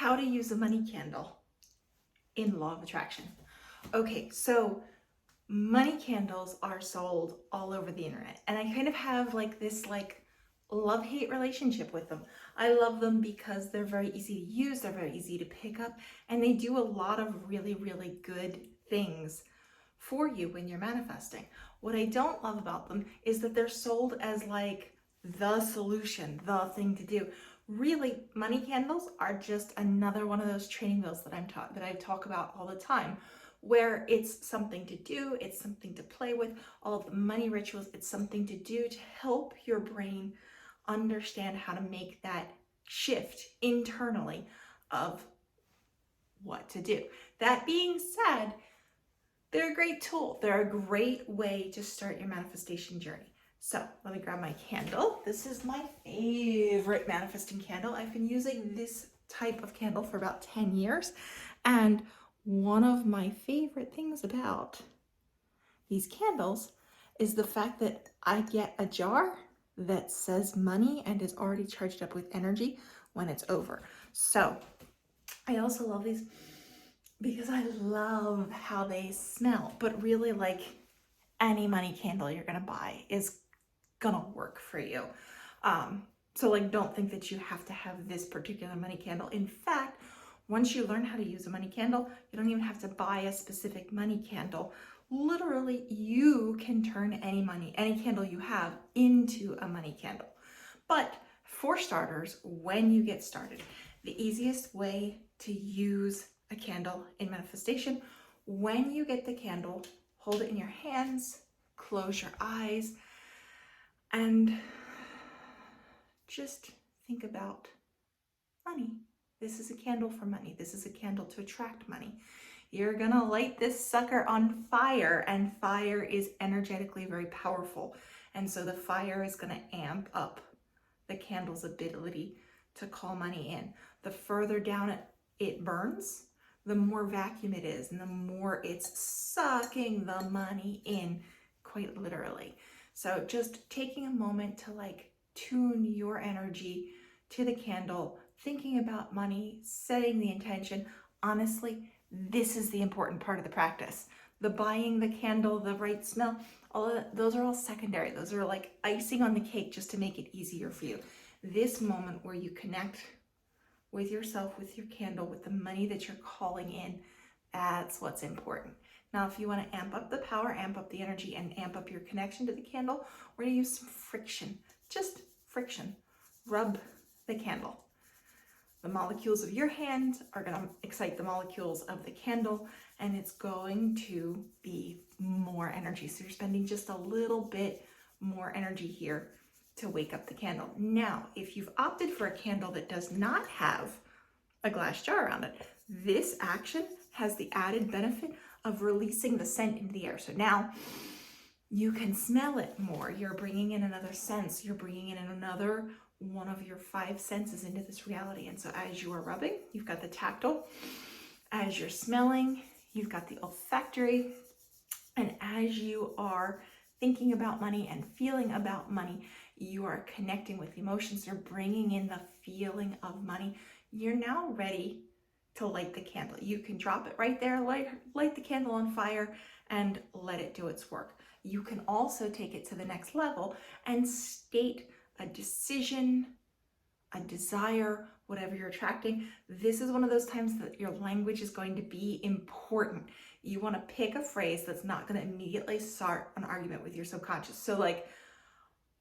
how to use a money candle in Law of Attraction. Okay, so money candles are sold all over the internet, and I kind of have this love-hate relationship with them. I love them because they're very easy to use, they're very easy to pick up, and they do a lot of really, really good things for you when you're manifesting. What I don't love about them is that they're sold as the solution, the thing to do. Really, money candles are just another one of those training wheels that I talk about all the time, where it's something to do, it's something to play with. All of the money rituals, it's something to do to help your brain understand how to make that shift internally of what to do. That being said, they're a great tool. They're a great way to start your manifestation journey. So let me grab my candle. This is my favorite manifesting candle. I've been using this type of candle for about 10 years. And one of my favorite things about these candles is the fact that I get a jar that says money and is already charged up with energy when it's over. So I also love these because I love how they smell, but really any money candle you're gonna buy is gonna work for you. So don't think that you have to have this particular money candle. In fact, once you learn how to use a money candle, you don't even have to buy a specific money candle. Literally, you can turn any candle you have into a money candle. But for starters, when you get started, the easiest way to use a candle in manifestation, when you get the candle, hold it in your hands, close your eyes, and just think about money. This is a candle for money. This is a candle to attract money. You're gonna light this sucker on fire, and fire is energetically very powerful. And so the fire is gonna amp up the candle's ability to call money in. The further down it burns, the more vacuum it is, and the more it's sucking the money in, quite literally. So just taking a moment to tune your energy to the candle, thinking about money, setting the intention. Honestly, this is the important part of the practice. The buying the candle, the right smell, all of that, those are all secondary. Those are icing on the cake just to make it easier for you. This moment where you connect with yourself, with your candle, with the money that you're calling in, that's what's important. Now, if you want to amp up the power, amp up the energy, and amp up your connection to the candle, we're going to use some friction. Just friction. Rub the candle. The molecules of your hand are going to excite the molecules of the candle, and it's going to be more energy. So you're spending just a little bit more energy here to wake up the candle. Now, if you've opted for a candle that does not have a glass jar around it, this action has the added benefit of releasing the scent into the air. So now you can smell it more. You're bringing in another sense. You're bringing in another one of your 5 senses into this reality. And so as you are rubbing, you've got the tactile. As you're smelling, you've got the olfactory. And as you are thinking about money and feeling about money, you are connecting with emotions. You're bringing in the feeling of money. You're now ready to light the candle. You can drop it right there, light the candle on fire, and let it do its work. You can also take it to the next level and state a decision, a desire, whatever you're attracting. This is one of those times that your language is going to be important. You want to pick a phrase that's not going to immediately start an argument with your subconscious. So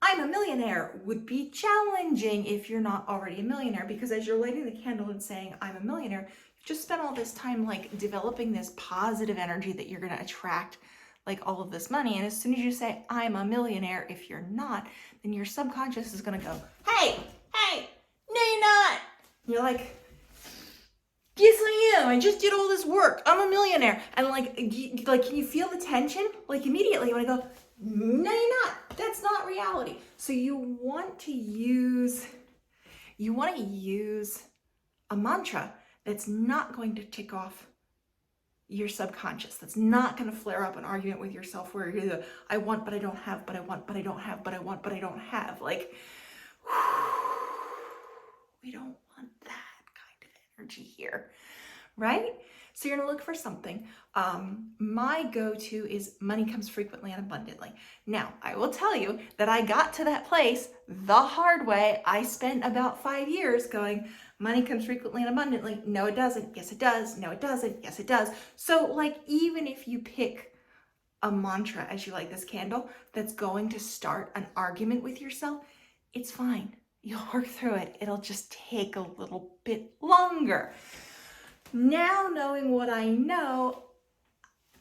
I'm a millionaire would be challenging if you're not already a millionaire, because as you're lighting the candle and saying, I'm a millionaire, you've just spent all this time developing this positive energy that you're going to attract all of this money. And as soon as you say, I'm a millionaire, if you're not, then your subconscious is going to go, hey, no, you're not. And you're like, yes, I am. I just did all this work. I'm a millionaire. And can you feel the tension? Immediately you want to go, no, you're not. That's not reality. So you want to use a mantra that's not going to tick off your subconscious, that's not going to flare up an argument with yourself where you're I want but I don't have, but I want but I don't have, but I want but I don't have. We don't want that kind of energy here, right? So you're gonna look for something. My go-to is money comes frequently and abundantly. Now, I will tell you that I got to that place the hard way. I spent about 5 years going, money comes frequently and abundantly. No, it doesn't. Yes, it does. No, it doesn't. Yes, it does. So like, even if you pick a mantra as you light this candle that's going to start an argument with yourself, it's fine. You'll work through it. It'll just take a little bit longer. Now, knowing what I know,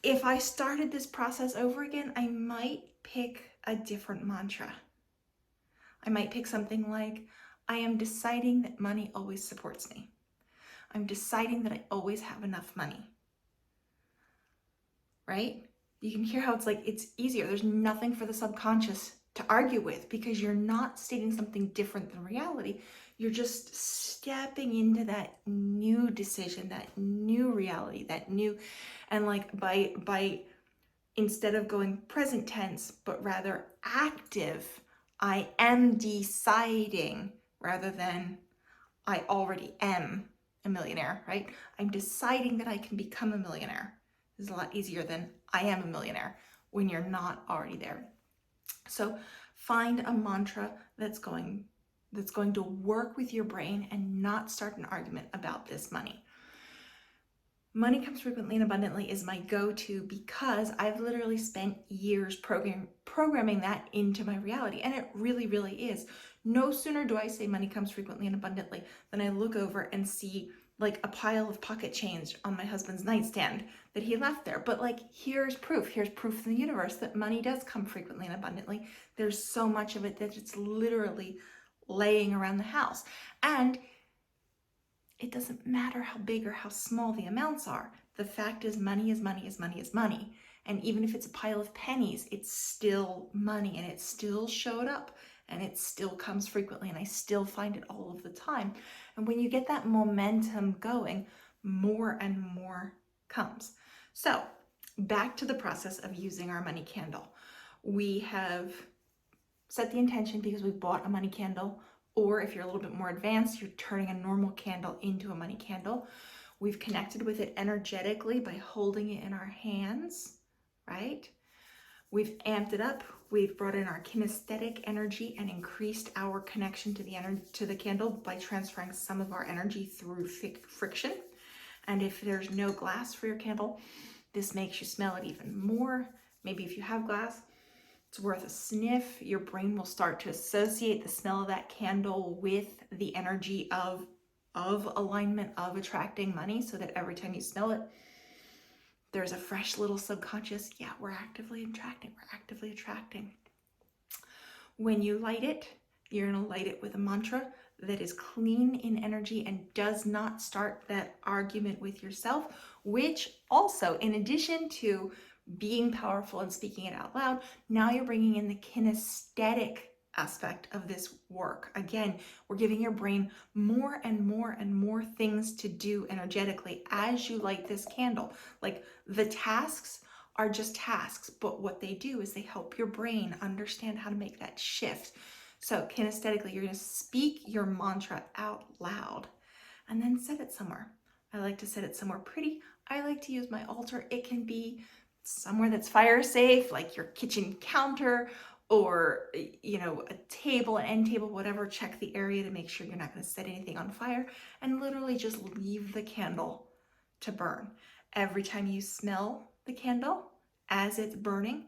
if I started this process over again, I might pick a different mantra. I might pick something like, I am deciding that money always supports me. I'm deciding that I always have enough money. Right? You can hear how it's like, it's easier. There's nothing for the subconscious to argue with because you're not stating something different than reality. You're just stepping into that new decision, that new reality, that new, and like by instead of going present tense, but rather active, I am deciding rather than I already am a millionaire, right? I'm deciding that I can become a millionaire. Is a lot easier than I am a millionaire when you're not already there. So find a mantra that's going to work with your brain and not start an argument about this money. Money comes frequently and abundantly is my go-to because I've literally spent years programming that into my reality. And it really, really is. No sooner do I say money comes frequently and abundantly than I look over and see like a pile of pocket change on my husband's nightstand that he left there. But like, here's proof. Here's proof in the universe that money does come frequently and abundantly. There's so much of it that it's literally laying around the house. And it doesn't matter how big or how small the amounts are. The fact is money is money is money is money. And even if it's a pile of pennies, it's still money and it still showed up and it still comes frequently and I still find it all of the time. And when you get that momentum going, more and more comes. So back to the process of using our money candle. We have set the intention because we bought a money candle, or if you're a little bit more advanced, you're turning a normal candle into a money candle. We've connected with it energetically by holding it in our hands, right? We've amped it up. We've brought in our kinesthetic energy and increased our connection to the candle by transferring some of our energy through friction. And if there's no glass for your candle, this makes you smell it even more. Maybe if you have glass, it's worth a sniff. Your brain will start to associate the smell of that candle with the energy of alignment, of attracting money, so that every time you smell it, there's a fresh little subconscious, yeah, we're actively attracting. When you light it, you're gonna light it with a mantra that is clean in energy and does not start that argument with yourself, which also, in addition to being powerful and speaking it out loud, now you're bringing in the kinesthetic aspect of this work. Again, we're giving your brain more and more and more things to do energetically as you light this candle. Like, the tasks are just tasks, but what they do is they help your brain understand how to make that shift. So kinesthetically, you're going to speak your mantra out loud and then set it somewhere. I like to set it somewhere pretty. I like to use my altar. It can be somewhere that's fire safe, like your kitchen counter, or a table, an end table, whatever. Check the area to make sure you're not going to set anything on fire, and literally just leave the candle to burn. Every time you smell the candle as it's burning,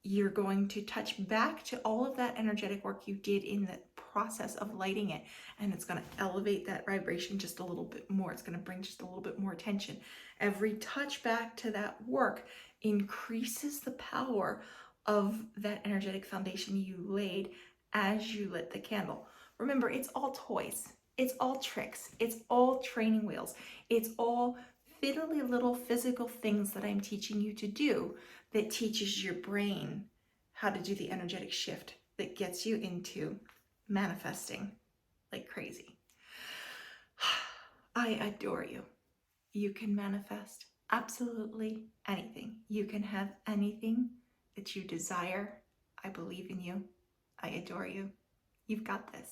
you're going to touch back to all of that energetic work you did in the process of lighting it, and it's going to elevate that vibration just a little bit more. It's going to bring just a little bit more attention. Every touch back to that work increases the power of that energetic foundation you laid as you lit the candle. Remember, it's all toys, it's all tricks, it's all training wheels, it's all fiddly little physical things that I'm teaching you to do that teaches your brain how to do the energetic shift that gets you into manifesting like crazy. I adore you. You can manifest absolutely anything. You can have anything that you desire. I believe in you. I adore you. You've got this.